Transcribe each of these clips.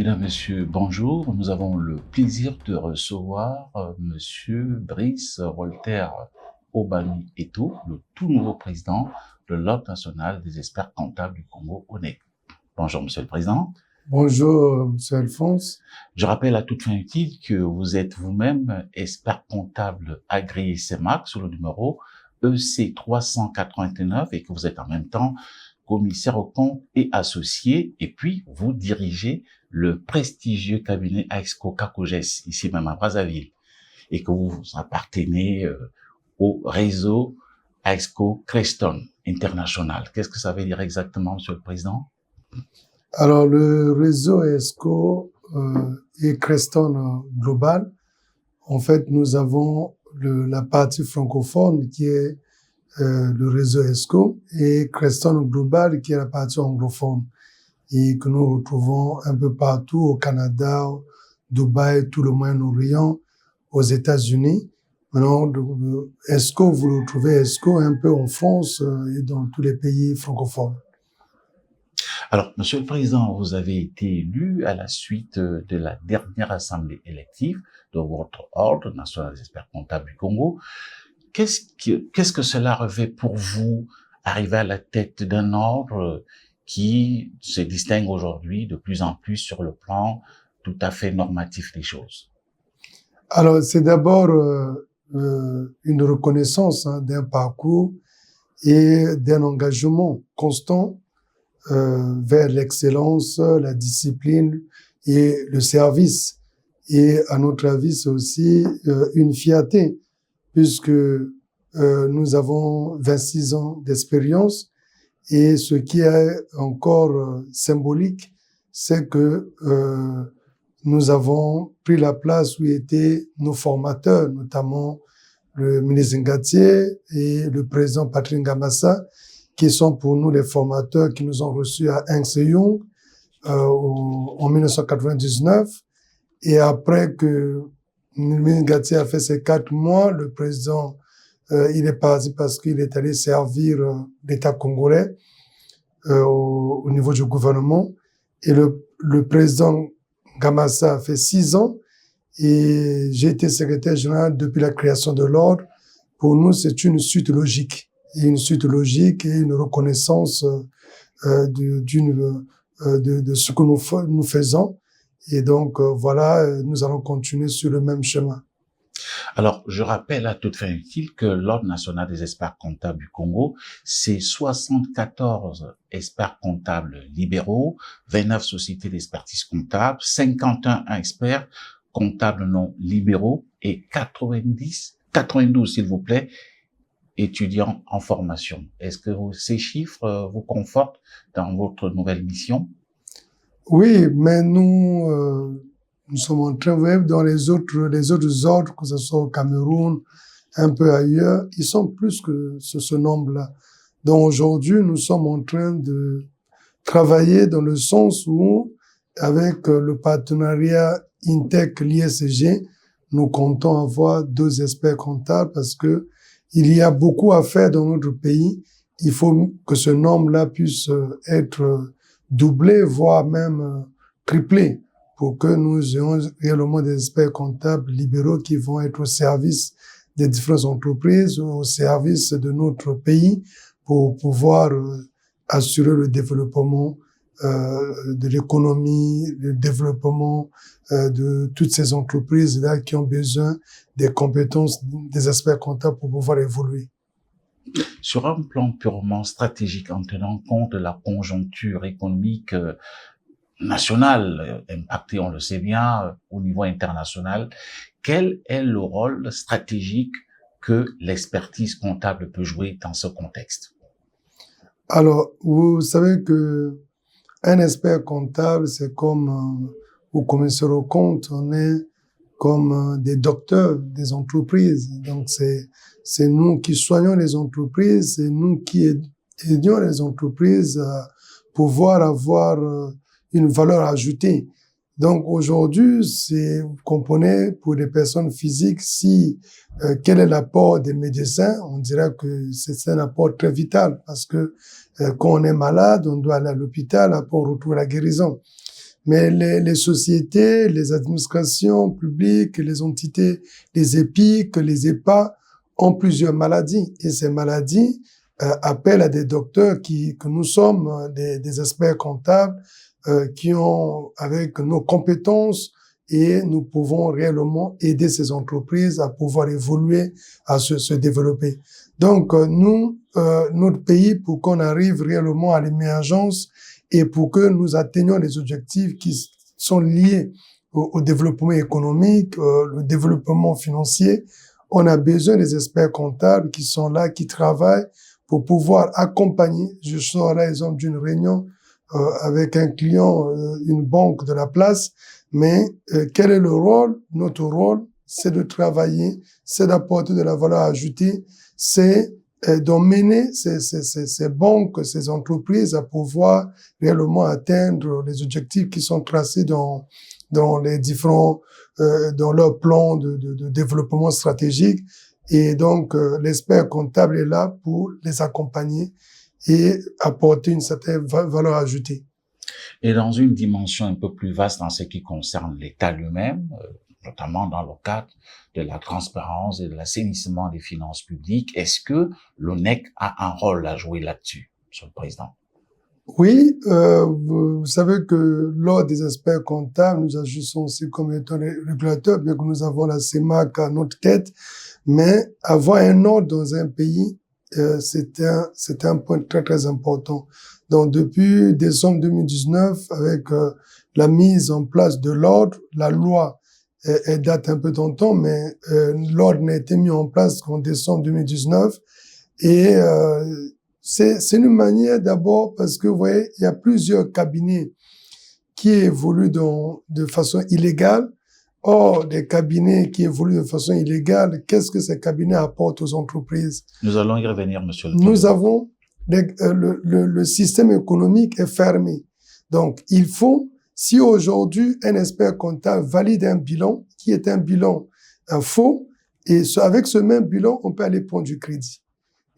Mesdames, Messieurs, bonjour. Nous avons le plaisir de recevoir Monsieur Brice Walter Obami Eto, le tout nouveau président de l'Ordre national des experts comptables du Congo, ONEC. Bonjour, Monsieur le Président. Bonjour, Monsieur Alphonse. Je rappelle à toute fin utile que vous êtes vous-même expert comptable agréé CEMAC sous le numéro EC 389 et que vous êtes en même temps commissaire aux comptes et associé, et puis vous dirigez le prestigieux cabinet AEXCO CACOGES, ici même à Brazzaville, et que vous appartenez au réseau AEXCO Creston International. Qu'est-ce que ça veut dire exactement, Monsieur le Président? Alors, le réseau AEXCO et Creston Global, en fait, nous avons la partie francophone qui est le réseau AEXCO et Creston Global qui est la partie anglophone et que nous retrouvons un peu partout au Canada, Dubaï, tout le Moyen-Orient, aux États-Unis. Maintenant, AEXCO, vous le retrouvez AEXCO un peu en France et dans tous les pays francophones. Alors, Monsieur le Président, vous avez été élu à la suite de la dernière assemblée élective de votre Ordre national des experts comptables du Congo. Qu'est-ce que cela revêt pour vous, arriver à la tête d'un ordre qui se distingue aujourd'hui de plus en plus sur le plan tout à fait normatif des choses? Alors, c'est d'abord une reconnaissance d'un parcours et d'un engagement constant vers l'excellence, la discipline et le service. Et à notre avis, c'est aussi une fierté, puisque nous avons 26 ans d'expérience et ce qui est encore symbolique, c'est que nous avons pris la place où étaient nos formateurs, notamment le ministre Ngatié et le président Patrick Ngamassa, qui sont pour nous les formateurs qui nous ont reçus à Ernst & Young en 1999. Et après que le ministre Ngatié a fait ses 4 mois, le président, il est parti parce qu'il est allé servir l'État congolais au niveau du gouvernement. Et le président Ngamassa a fait 6 ans et j'ai été secrétaire général depuis la création de l'ordre. Pour nous, c'est une suite logique. Et une suite logique et une reconnaissance de ce que nous faisons. Et donc, voilà, nous allons continuer sur le même chemin. Alors, je rappelle à toute fin utile que l'Ordre national des experts comptables du Congo, c'est 74 experts comptables libéraux, 29 sociétés d'expertise comptable, 51 experts comptables non libéraux et 92, s'il vous plaît, étudiants en formation. Est-ce que ces chiffres vous confortent dans votre nouvelle mission? Oui, mais nous sommes en train, vous voyez, dans les autres ordres, que ce soit au Cameroun, un peu ailleurs, ils sont plus que ce nombre-là. Donc aujourd'hui, nous sommes en train de travailler dans le sens où, avec le partenariat INTEC-l'ISG, nous comptons avoir 2 experts comptables parce que il y a beaucoup à faire dans notre pays. Il faut que ce nombre-là puisse être doublé, voire même triplé, pour que nous ayons réellement des experts comptables libéraux qui vont être au service des différentes entreprises, au service de notre pays, pour pouvoir assurer le développement de l'économie, le développement de toutes ces entreprises-là qui ont besoin des compétences des experts comptables pour pouvoir évoluer. Sur un plan purement stratégique, en tenant compte de la conjoncture économique nationale, impactée, on le sait bien, au niveau international, quel est le rôle stratégique que l'expertise comptable peut jouer dans ce contexte? Alors, vous savez que un expert comptable, c'est comme au commissaire aux comptes, on est comme des docteurs des entreprises. Donc, c'est nous qui soignons les entreprises, c'est nous qui aidons les entreprises à pouvoir avoir une valeur ajoutée. Donc, aujourd'hui, vous comprenez, pour les personnes physiques, quel est l'apport des médecins, on dirait que c'est un apport très vital parce que quand on est malade, on doit aller à l'hôpital, après on retrouve la guérison. Mais les sociétés, les administrations publiques, les entités, les EPIC, les EPA ont plusieurs maladies. Et ces maladies appellent à des docteurs que nous sommes des experts comptables qui ont, avec nos compétences, et nous pouvons réellement aider ces entreprises à pouvoir évoluer, à se développer. Donc, notre pays, pour qu'on arrive réellement à l'émergence et pour que nous atteignions les objectifs qui sont liés au développement économique, le développement financier, on a besoin des experts comptables qui sont là, qui travaillent pour pouvoir accompagner. Je sors là, exemple, d'une réunion avec un client, une banque de la place, mais quel est le rôle? Notre rôle, c'est de travailler, c'est d'apporter de la valeur ajoutée, c'est d'emmener ces banques, ces entreprises à pouvoir réellement atteindre les objectifs qui sont tracés dans les différents, dans leur plan de développement stratégique. Et donc, l'expert comptable est là pour les accompagner et apporter une certaine valeur ajoutée. Et dans une dimension un peu plus vaste en ce qui concerne l'État lui-même, notamment dans le cadre de la transparence et de l'assainissement des finances publiques, est-ce que l'ONEC a un rôle à jouer là-dessus, Monsieur le Président? Oui, vous savez que lors des experts comptables, nous agissons aussi comme étant régulateurs, bien que nous avons la CEMAC à notre tête, mais avoir un ordre dans un pays, c'est un point très très important. Donc depuis décembre 2019, avec la mise en place de l'ordre, la loi elle date un peu d'un temps, mais l'ordre n'a été mis en place qu'en décembre 2019 et c'est une manière d'abord parce que vous voyez, il y a plusieurs cabinets qui évoluent de façon illégale. Or, des cabinets qui évoluent de façon illégale, qu'est-ce que ces cabinets apportent aux entreprises? Nous allons y revenir, Monsieur le Président. Nous avons le système économique est fermé. Donc, il faut, si aujourd'hui un expert comptable valide un bilan qui est un bilan faux, et avec ce même bilan, on peut aller prendre du crédit.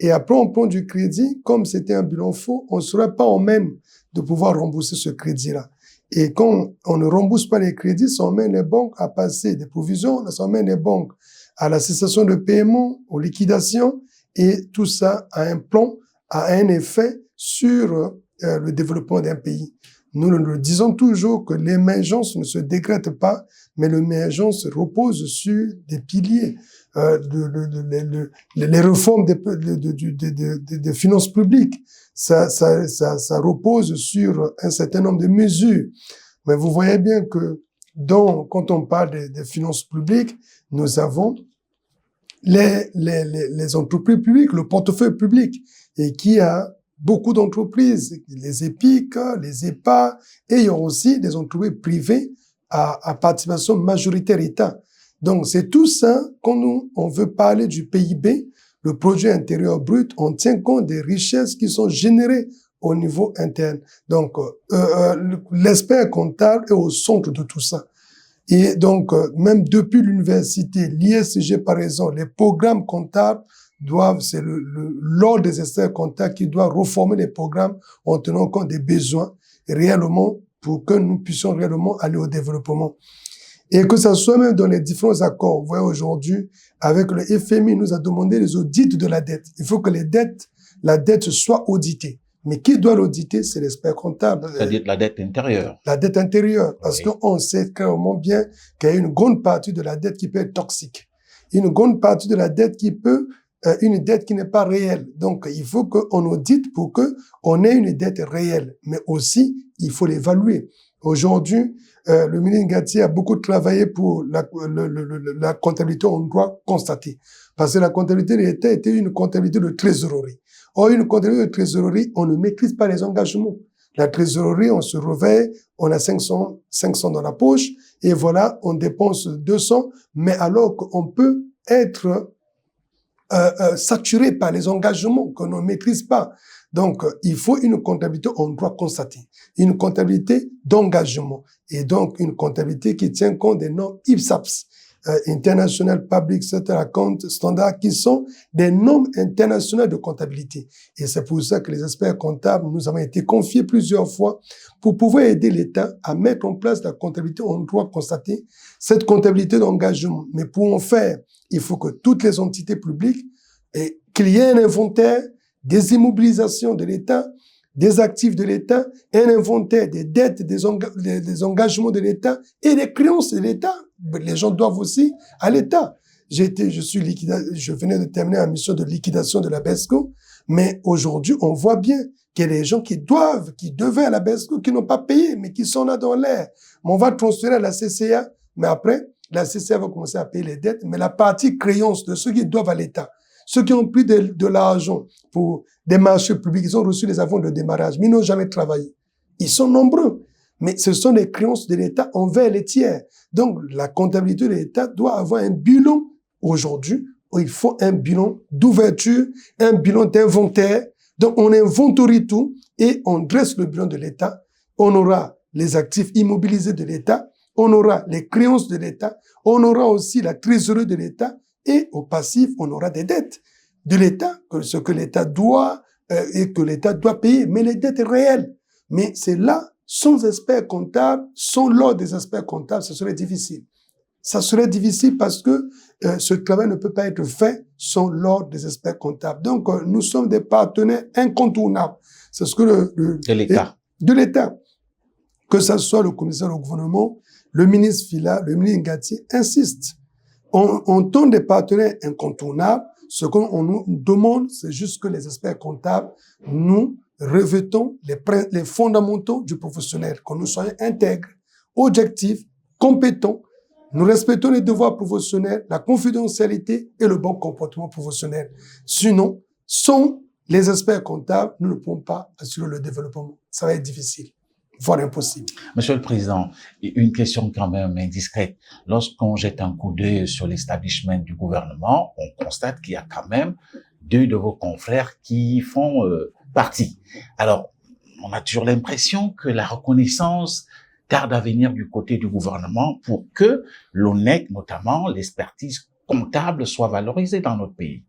Et après, on prend du crédit, comme c'était un bilan faux, on ne serait pas en même de pouvoir rembourser ce crédit-là. Et quand on ne rembourse pas les crédits, ça emmène les banques à passer des provisions, ça emmène les banques à la cessation de paiement, aux liquidations, et tout ça a un plan, a un effet sur le développement d'un pays. Nous le disons toujours que l'émergence ne se décrète pas, mais l'émergence repose sur des piliers. Les réformes des finances publiques, ça repose sur un certain nombre de mesures. Mais vous voyez bien que quand on parle des finances publiques, nous avons les entreprises publiques, le portefeuille public, et qui a beaucoup d'entreprises, les EPIC, les EPA, et il y a aussi des entreprises privées à participation majoritaire État. Donc, c'est tout ça, quand on veut parler du PIB, le produit intérieur brut, on tient compte des richesses qui sont générées au niveau interne. Donc, l'expert comptable est au centre de tout ça. Et donc, même depuis l'université, l'ISG par exemple, les programmes comptables c'est l'ordre des experts comptables qui doit reformer les programmes en tenant compte des besoins réellement pour que nous puissions réellement aller au développement. Et que ça soit même dans les différents accords. Vous voyez aujourd'hui, avec le FMI, nous a demandé les audits de la dette. Il faut que la dette soit auditée. Mais qui doit l'auditer? C'est l'expert comptable. C'est-à-dire la dette intérieure. La dette intérieure. Parce qu'on sait clairement bien qu'il y a une grande partie de la dette qui peut être toxique. Une grande partie de la dette qui peut une dette qui n'est pas réelle. Donc, il faut qu'on audite pour qu'on ait une dette réelle. Mais aussi, il faut l'évaluer. Aujourd'hui, le ministre Ngati a beaucoup travaillé pour la comptabilité, on doit constater. Parce que la comptabilité de l'État était une comptabilité de trésorerie. Or, une comptabilité de trésorerie, on ne maîtrise pas les engagements. La trésorerie, on se réveille, on a 500 dans la poche, et voilà, on dépense 200, mais alors qu'on peut être saturé par les engagements qu'on ne maîtrise pas. Donc, il faut une comptabilité, on doit constater, une comptabilité d'engagement et donc une comptabilité qui tient compte des normes IPSAPS. International Public Sector Account Standard, qui sont des normes internationales de comptabilité. Et c'est pour ça que les experts comptables, nous avons été confiés plusieurs fois pour pouvoir aider l'État à mettre en place la comptabilité. On doit constater cette comptabilité d'engagement. Mais pour en faire, il faut que toutes les entités publiques, et qu'il y ait un inventaire des immobilisations de l'État, des actifs de l'État, un inventaire des dettes, des engagements de l'État et des créances de l'État. Les gens doivent aussi à l'État. Je venais de terminer la mission de liquidation de la BESCO, mais aujourd'hui, on voit bien qu'il y a des gens qui devaient à la BESCO, qui n'ont pas payé, mais qui sont là dans l'air. On va transférer à la CCA, mais après, la CCA va commencer à payer les dettes, mais la partie créance de ceux qui doivent à l'État, ceux qui ont pris de l'argent pour des marchés publics, ils ont reçu les avants de démarrage, mais ils n'ont jamais travaillé. Ils sont nombreux, mais ce sont des créances de l'État envers les tiers. Donc, la comptabilité de l'État doit avoir un bilan aujourd'hui. Il faut un bilan d'ouverture, un bilan d'inventaire. Donc, on inventorie tout et on dresse le bilan de l'État. On aura les actifs immobilisés de l'État, on aura les créances de l'État, on aura aussi la trésorerie de l'État, et au passif, on aura des dettes de l'État, ce que l'État doit et que l'État doit payer, mais les dettes réelles. Mais c'est là, sans experts comptables, sans l'ordre des experts comptables, ce serait difficile. Ça serait difficile parce que ce travail ne peut pas être fait sans l'ordre des experts comptables. Donc, nous sommes des partenaires incontournables. C'est ce que de l'État. De l'État. Que ce soit le commissaire au gouvernement, le ministre Fila, le ministre Ngati, insiste. On tombe des partenaires incontournables. Ce qu'on nous demande, c'est juste que les experts comptables, nous revêtons les fondamentaux du professionnel, que nous soyons intègres, objectifs, compétents. Nous respectons les devoirs professionnels, la confidentialité et le bon comportement professionnel. Sinon, sans les experts comptables, nous ne pouvons pas assurer le développement. Ça va être difficile, voire impossible. Monsieur le Président, une question quand même indiscrète. Lorsqu'on jette un coup d'œil sur l'establishment du gouvernement, on constate qu'il y a quand même 2 de vos confrères qui font partie. Alors, on a toujours l'impression que la reconnaissance tarde à venir du côté du gouvernement pour que l'ONEC, notamment l'expertise comptable, soit valorisée dans notre pays.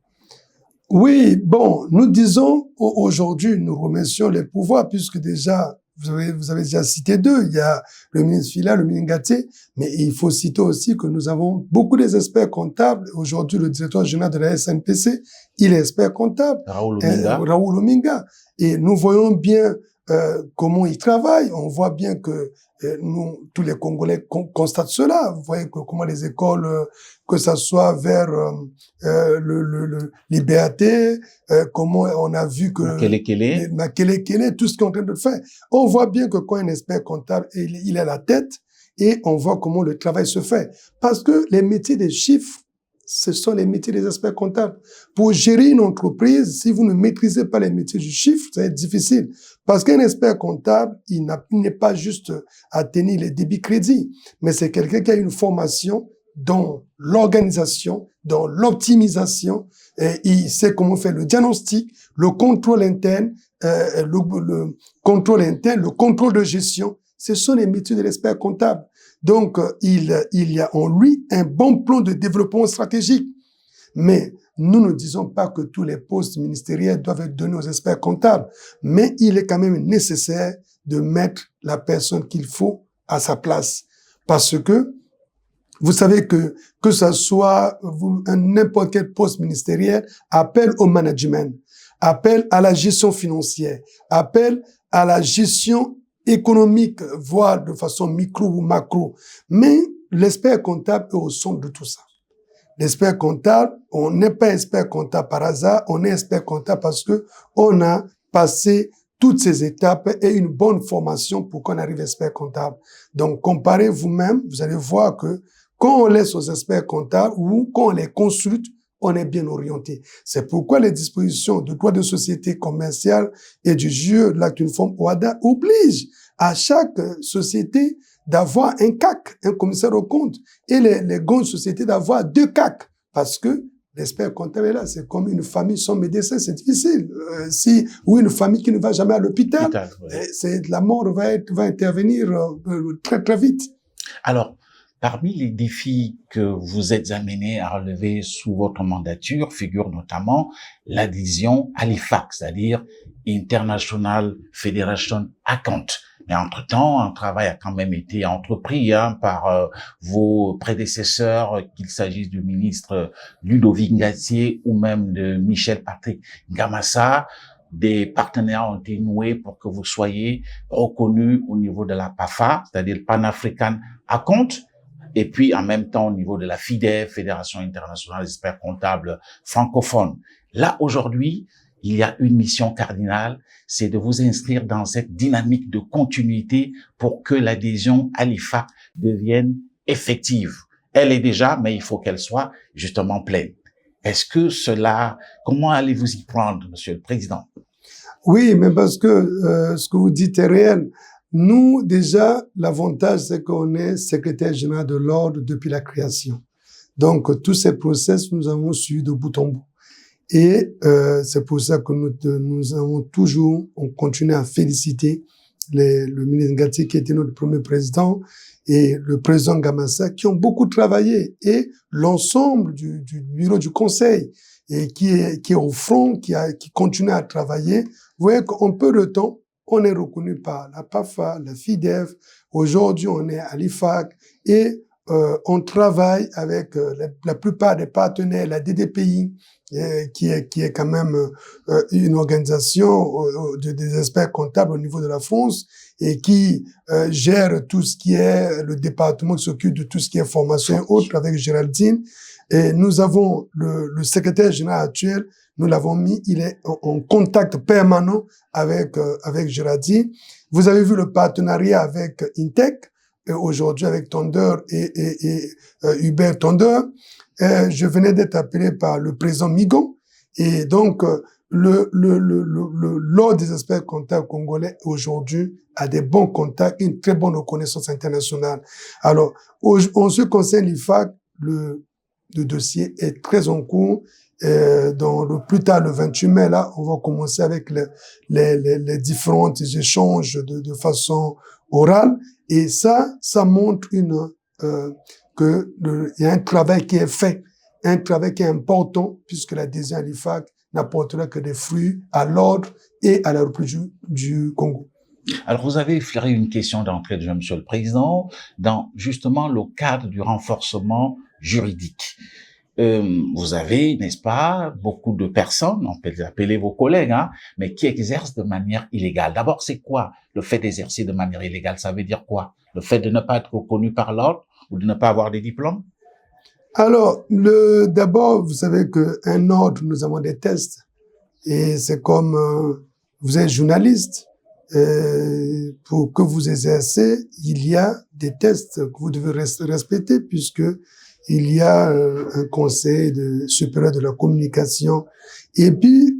Oui, bon, nous disons aujourd'hui, nous remercions les pouvoirs puisque déjà, vous avez déjà cité 2. Il y a le ministre Fila, le ministre Ngati, mais il faut citer aussi que nous avons beaucoup des experts comptables. Aujourd'hui, le directeur général de la SNPC, il est expert comptable. Raoul Ominga. Et nous voyons bien comment il travaille. On voit bien que nous, tous les Congolais constatent cela. Vous voyez comment les écoles, que ça soit vers l'IBAT, comment on a vu que Makele, tout ce qu'on est en train de faire. On voit bien que quand un expert comptable, il est à la tête et on voit comment le travail se fait. Parce que les métiers des chiffres, ce sont les métiers des experts comptables. Pour gérer une entreprise, si vous ne maîtrisez pas les métiers du chiffre, ça va être difficile. Parce qu'un expert comptable, il n'est pas juste à tenir les débits crédits, mais c'est quelqu'un qui a une formation dans l'organisation, dans l'optimisation, et il sait comment faire le diagnostic, le contrôle interne, le contrôle interne, le contrôle de gestion. Ce sont les métiers de l'expert comptable. Donc, il y a en lui un bon plan de développement stratégique. Mais nous ne disons pas que tous les postes ministériels doivent être donnés aux experts comptables, mais il est quand même nécessaire de mettre la personne qu'il faut à sa place. Parce que vous savez que ça soit n'importe quel poste ministériel, appelle au management, appelle à la gestion financière, appelle à la gestion économique, voire de façon micro ou macro. Mais l'expert comptable est au centre de tout ça. L'expert comptable, on n'est pas expert comptable par hasard, on est expert comptable parce que on a passé toutes ces étapes et une bonne formation pour qu'on arrive expert comptable. Donc, comparez vous-même, vous allez voir que quand on laisse aux experts comptables ou quand on les consulte, on est bien orienté. C'est pourquoi les dispositions du droit de société commerciale et du JE de l'acte uniforme OHADA obligent à chaque société d'avoir un CAC, un commissaire aux comptes, et les grandes sociétés d'avoir 2 CAC, parce que l'expert comptable est là, c'est comme une famille sans médecin, c'est difficile. Ou une famille qui ne va jamais à l'hôpital, ouais. La mort va intervenir très très vite. Alors, Parmi les défis que vous êtes amenés à relever sous votre mandature figure notamment l'adhésion à l'IFAC, c'est-à-dire International Federation Account. Mais entre-temps, un travail a quand même été entrepris par vos prédécesseurs, qu'il s'agisse du ministre Ludovic Ngatier ou même de Michel Patrick Ngamassa. Des partenaires ont été noués pour que vous soyez reconnus au niveau de la PAFA, c'est-à-dire Pan-African Account, et puis en même temps au niveau de la FIDEF, Fédération internationale des experts comptables francophones. Là, aujourd'hui, il y a une mission cardinale, c'est de vous inscrire dans cette dynamique de continuité pour que l'adhésion à l'IFAC devienne effective. Elle est déjà, mais il faut qu'elle soit justement pleine. Est-ce que comment allez-vous y prendre, Monsieur le Président? Oui, mais parce que ce que vous dites est réel. Nous, déjà, l'avantage, c'est qu'on est secrétaire général de l'ordre depuis la création. Donc, tous ces process, nous avons suivi de bout en bout. Et c'est pour ça que nous avons toujours, on continue à féliciter le ministre Ngati, qui était notre premier président, et le président Ngamassa, qui ont beaucoup travaillé, et l'ensemble du bureau du conseil, et qui est au front, qui continue à travailler. Vous voyez qu'en peu de temps, on est reconnu par la PAFA, la FIDEF. Aujourd'hui, on est à l'IFAC et on travaille avec la plupart des partenaires, la DDPI, qui est quand même une organisation des experts comptables au niveau de la France et qui gère tout ce qui est le département qui s'occupe de tout ce qui est formation et autres avec Géraldine. Et nous avons le secrétaire général actuel, nous l'avons mis, il est en contact permanent avec Géraldine. Vous avez vu le partenariat avec Intech, aujourd'hui avec Tonder et Hubert Tonder. Je venais d'être appelé par le président Migon. Et donc, l'ordre des experts comptables congolais aujourd'hui a des bons contacts, une très bonne reconnaissance internationale. Alors, en ce qui concerne l'IFAC, le dossier est très en cours. Plus tard, le 28 mai, là, on va commencer avec les différents échanges de façon orale. Et ça montre que il y a un travail qui est fait, un travail qui est important, puisque l'adhésion à l'IFAC n'apportera que des fruits à l'ordre et à la République du Congo. Alors, vous avez effleuré une question d'entrée de jeu, Monsieur le Président, dans justement le cadre du renforcement juridique. Vous avez, n'est-ce pas, beaucoup de personnes, on peut les appeler vos collègues, mais qui exercent de manière illégale. D'abord, c'est quoi le fait d'exercer de manière illégale? Ça veut dire quoi? Le fait de ne pas être reconnu par l'ordre ou de ne pas avoir des diplômes? Alors, d'abord, vous savez qu'un ordre, nous avons des tests. Et c'est comme vous êtes journaliste. Pour que vous exercez, il y a des tests que vous devez respecter puisque il y a un conseil supérieur de la communication. Et puis,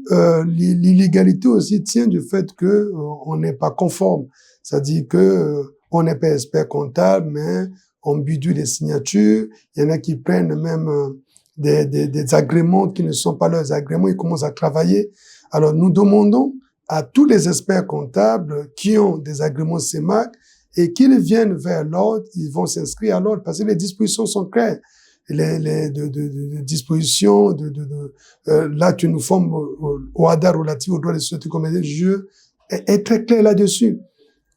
l'illégalité aussi tient du fait que on n'est pas conforme. C'est-à-dire que on n'est pas expert comptable, mais on bidouille des signatures. Il y en a qui prennent même des agréments qui ne sont pas leurs agréments. Ils commencent à travailler. Alors, nous demandons à tous les experts comptables qui ont des agréments CEMAC et qu'ils viennent vers l'ordre, ils vont s'inscrire à l'ordre parce que les dispositions sont claires. Les dispositions l'acte uniforme au HADA relatif aux droits des sociétés commerciales du jeu est très clair là-dessus.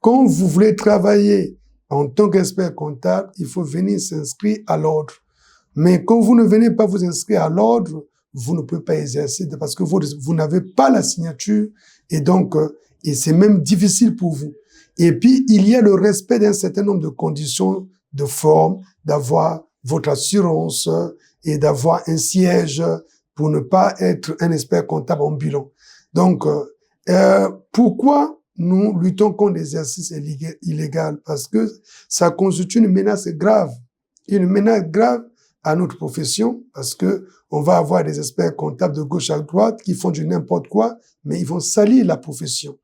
Quand vous voulez travailler en tant qu'expert comptable, il faut venir s'inscrire à l'ordre. Mais quand vous ne venez pas vous inscrire à l'ordre, vous ne pouvez pas exercer parce que vous n'avez pas la signature et donc, et c'est même difficile pour vous. Et puis, il y a le respect d'un certain nombre de conditions de forme, d'avoir votre assurance et d'avoir un siège pour ne pas être un expert comptable ambulant. Donc, pourquoi nous luttons contre l'exercice illégal? Parce que ça constitue une menace grave à notre profession, parce que on va avoir des experts comptables de gauche à droite qui font du n'importe quoi, mais ils vont salir la profession.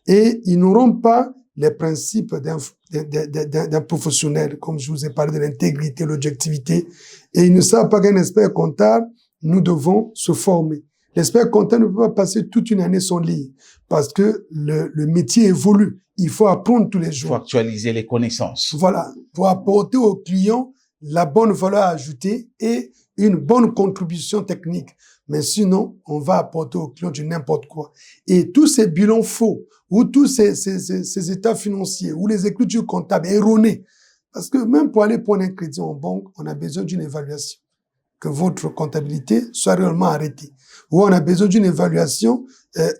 Et ils n'auront pas les principes d'un professionnel, comme je vous ai parlé de l'intégrité, l'objectivité. Et ils ne savent pas qu'un expert comptable, nous devons se former. L'expert comptable ne peut pas passer toute une année sans lire, parce que le métier évolue. Il faut apprendre tous les jours. Il faut actualiser les connaissances. Voilà, pour apporter aux clients la bonne valeur ajoutée et une bonne contribution technique. Mais sinon, on va apporter au client du n'importe quoi. Et tous ces bilans faux, ou tous ces états financiers, ou les écritures comptables erronées, parce que même pour aller prendre un crédit en banque, on a besoin d'une évaluation, que votre comptabilité soit réellement arrêtée. Ou on a besoin d'une évaluation,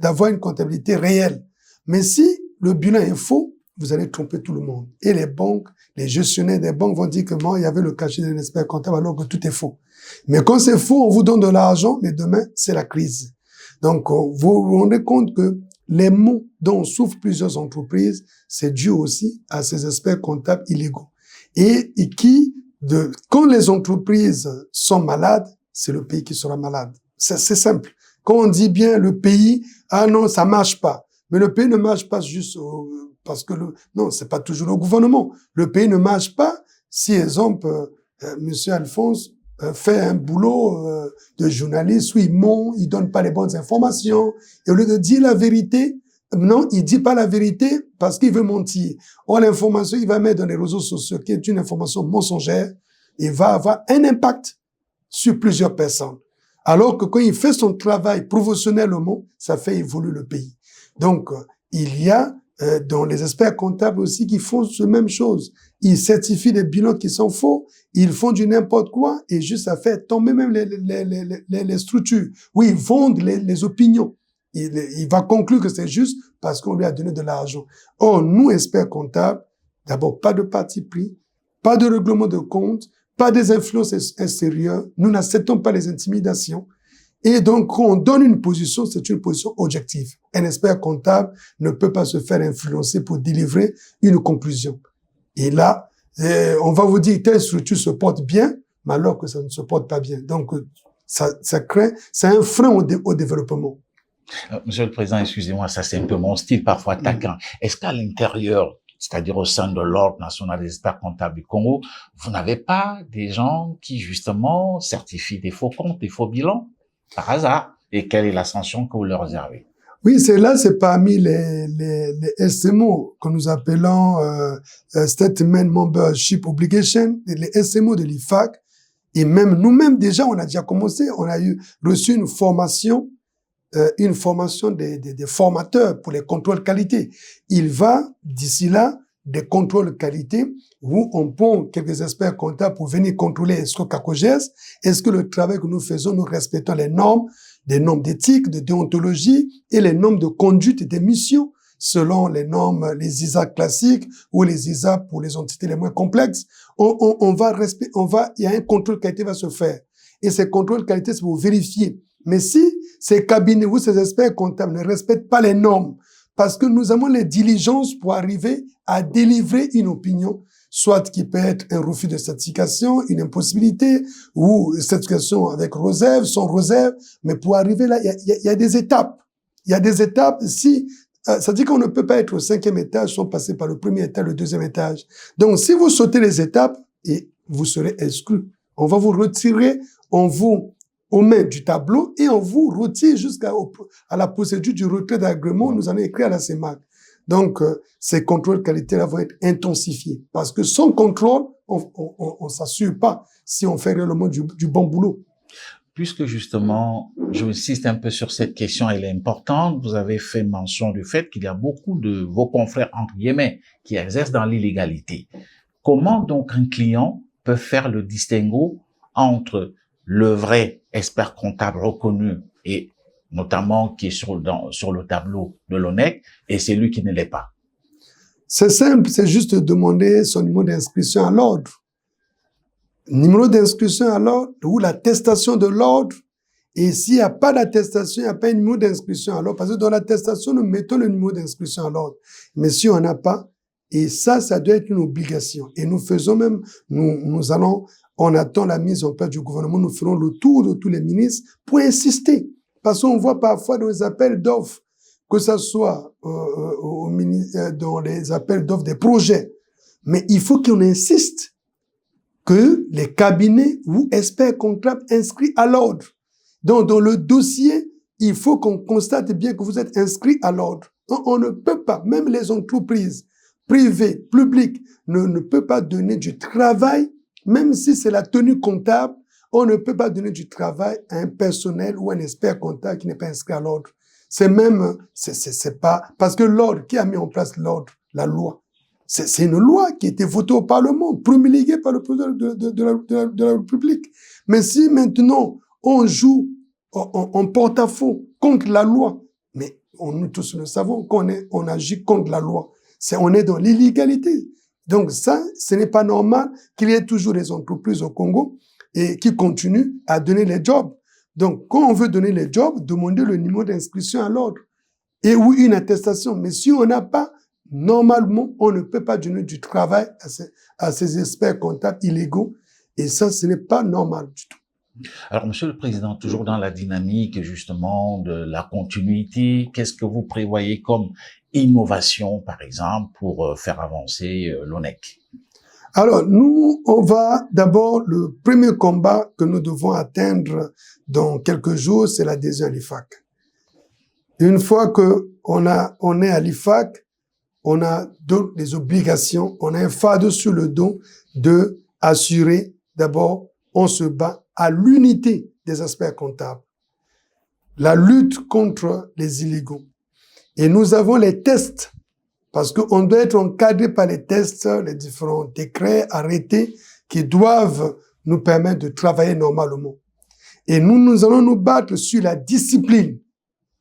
d'avoir une comptabilité réelle. Mais si le bilan est faux, vous allez tromper tout le monde. Et les banques, les gestionnaires des banques vont dire que moi, il y avait le cachet d'un expert comptable alors que tout est faux. Mais quand c'est faux, on vous donne de l'argent, mais demain, c'est la crise. Donc, vous vous rendez compte que les maux dont souffrent plusieurs entreprises, c'est dû aussi à ces experts comptables illégaux. Et quand les entreprises sont malades, c'est le pays qui sera malade. C'est simple. Quand on dit bien le pays, ah non, ça marche pas. Mais le pays ne marche pas juste parce que non, c'est pas toujours le gouvernement. Le pays ne marche pas si, exemple, Monsieur Alphonse fait un boulot de journaliste où il ment, il donne pas les bonnes informations. Et au lieu de dire la vérité, non, il dit pas la vérité parce qu'il veut mentir. Or, l'information, il va mettre dans les réseaux sociaux qui est une information mensongère et va avoir un impact sur plusieurs personnes. Alors que quand il fait son travail professionnellement, ça fait évoluer le pays. Donc, il y a dans les experts comptables aussi qui font la même chose. Ils certifient des bilans qui sont faux, ils font du n'importe quoi et juste ça fait tomber même les structures. Oui, ils vendent les opinions. Il va conclure que c'est juste parce qu'on lui a donné de l'argent. Or, nous, experts comptables, d'abord, pas de parti pris, pas de règlement de compte, pas des influences extérieures. Nous n'acceptons pas les intimidations. Et donc, quand on donne une position, c'est une position objective. Un expert comptable ne peut pas se faire influencer pour délivrer une conclusion. Et là, on va vous dire telle structure se porte bien, mais alors que ça ne se porte pas bien. Donc, ça crée, c'est un frein au développement. Monsieur le Président, excusez-moi, ça c'est un peu mon style, parfois taquin. Est-ce qu'à l'intérieur, c'est-à-dire au sein de l'Ordre national des experts comptables du Congo, vous n'avez pas des gens qui, justement, certifient des faux comptes, des faux bilans, par hasard? Et quelle est la sanction que vous leur réservez? Oui, c'est parmi les SMO que nous appelons Statement Membership Obligation, les SMO de l'IFAC. Et même nous-mêmes, déjà, on a déjà commencé, on a reçu une formation des formateurs pour les contrôles qualité. Il va, d'ici là, des contrôles qualité où on prend quelques experts comptables pour venir contrôler est-ce que CACOGES, est-ce que le travail que nous faisons, nous respectons les normes, des normes d'éthique, de déontologie et les normes de conduite et des missions selon les normes, les ISA classiques ou les ISA pour les entités les moins complexes. Il y a un contrôle qualité qui va se faire. Et ces contrôles qualité, c'est pour vérifier. Mais si ces cabinets ou ces experts comptables ne respectent pas les normes, parce que nous avons les diligences pour arriver à délivrer une opinion, soit qui peut être un refus de certification, une impossibilité, ou certification avec réserve, sans réserve, mais pour arriver là, il y a des étapes. Il y a des étapes, ça dit qu'on ne peut pas être au 5e étage sans passer par le premier étage, le 2e étage. Donc, si vous sautez les étapes, et vous serez exclu. On va vous retirer, on met du tableau et on vous retire jusqu'à la procédure du retrait d'agrément. Nous allons écrire à la CEMAC. Donc, ces contrôles qualité-là vont être intensifiés. Parce que sans contrôle, on s'assure pas si on fait réellement du bon boulot. Puisque justement, je insiste un peu sur cette question, elle est importante. Vous avez fait mention du fait qu'il y a beaucoup de vos confrères, entre guillemets, qui exercent dans l'illégalité. Comment donc un client peut faire le distinguo entre le vrai expert comptable reconnu et notamment qui est sur le tableau de l'ONEC et celui qui ne l'est pas? C'est simple, c'est juste demander son numéro d'inscription à l'ordre. Numéro d'inscription à l'ordre ou l'attestation de l'ordre. Et s'il n'y a pas d'attestation, il n'y a pas un numéro d'inscription à l'ordre. Parce que dans l'attestation, nous mettons le numéro d'inscription à l'ordre. Mais si on n'a pas, et ça doit être une obligation. Et nous faisons même, on attend la mise en place du gouvernement, nous ferons le tour de tous les ministres pour insister. Parce qu'on voit parfois dans les appels d'offres, que ça soit dans les appels d'offres des projets. Mais il faut qu'on insiste que les cabinets ou experts comptables inscrits à l'ordre. Donc, dans le dossier, il faut qu'on constate bien que vous êtes inscrits à l'ordre. On ne peut pas, même les entreprises privées, publiques, ne peut pas donner du travail même si c'est la tenue comptable, on ne peut pas donner du travail à un personnel ou un expert comptable qui n'est pas inscrit à l'ordre. C'est même, c'est pas, parce que l'ordre, qui a mis en place l'ordre? La loi. C'est une loi qui a été votée au Parlement, promulguée par le président de la République. Mais si maintenant, on joue, on porte-à-faux contre la loi, mais nous tous le savons qu'on agit contre la loi. On est dans l'illégalité. Donc ça, ce n'est pas normal qu'il y ait toujours des entreprises au Congo et qui continuent à donner les jobs. Donc, quand on veut donner les jobs, demandez le numéro d'inscription à l'ordre et ou une attestation. Mais si on n'a pas, normalement, on ne peut pas donner du travail à ces experts comptables illégaux. Et ça, ce n'est pas normal du tout. Alors, Monsieur le Président, toujours dans la dynamique justement de la continuité, qu'est-ce que vous prévoyez comme innovation, par exemple, pour faire avancer l'ONEC? Alors, nous, on va d'abord, le premier combat que nous devons atteindre dans quelques jours, c'est l'adhésion à l'IFAC. Une fois que on est à l'IFAC, on a des obligations, on a un fardeau sur le dos de assurer, d'abord, on se bat à l'unité des experts comptables. La lutte contre les illégaux. Et nous avons les tests, parce qu'on doit être encadré par les tests, les différents décrets, arrêtés, qui doivent nous permettre de travailler normalement. Et nous allons nous battre sur la discipline.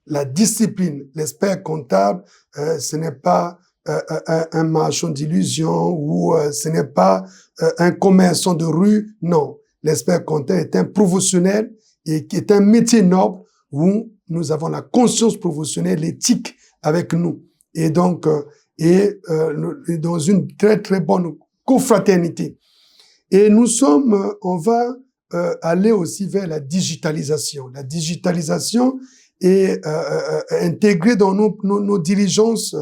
La discipline. L'expert comptable, ce n'est pas un marchand d'illusions ou ce n'est pas un commerçant de rue. Non. L'expert comptable est un professionnel et qui est un métier noble où nous avons la conscience professionnelle, l'éthique avec nous. Et donc, dans une très, très bonne confraternité. Et on va aller aussi vers la digitalisation. La digitalisation et intégrer dans nos dirigences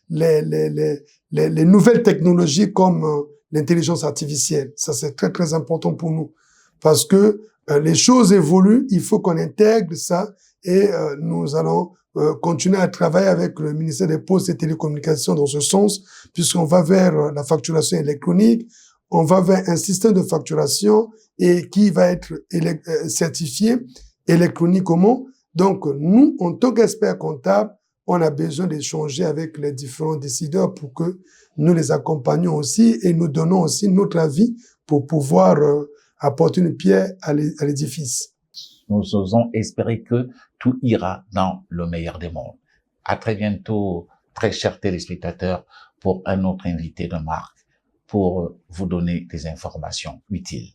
les nouvelles technologies comme l'intelligence artificielle. Ça, c'est très, très important pour nous. Parce que les choses évoluent, il faut qu'on intègre ça et nous allons continuer à travailler avec le ministère des Postes et Télécommunications dans ce sens, puisqu'on va vers la facturation électronique, on va vers un système de facturation et qui va être certifié électroniquement. Donc, nous, en tant qu'experts comptables, on a besoin d'échanger avec les différents décideurs pour que nous les accompagnions aussi et nous donnons aussi notre avis pour pouvoir apporter une pierre à l'édifice. Nous osons espérer que tout ira dans le meilleur des mondes. À très bientôt, très chers téléspectateurs, pour un autre invité de marque, pour vous donner des informations utiles.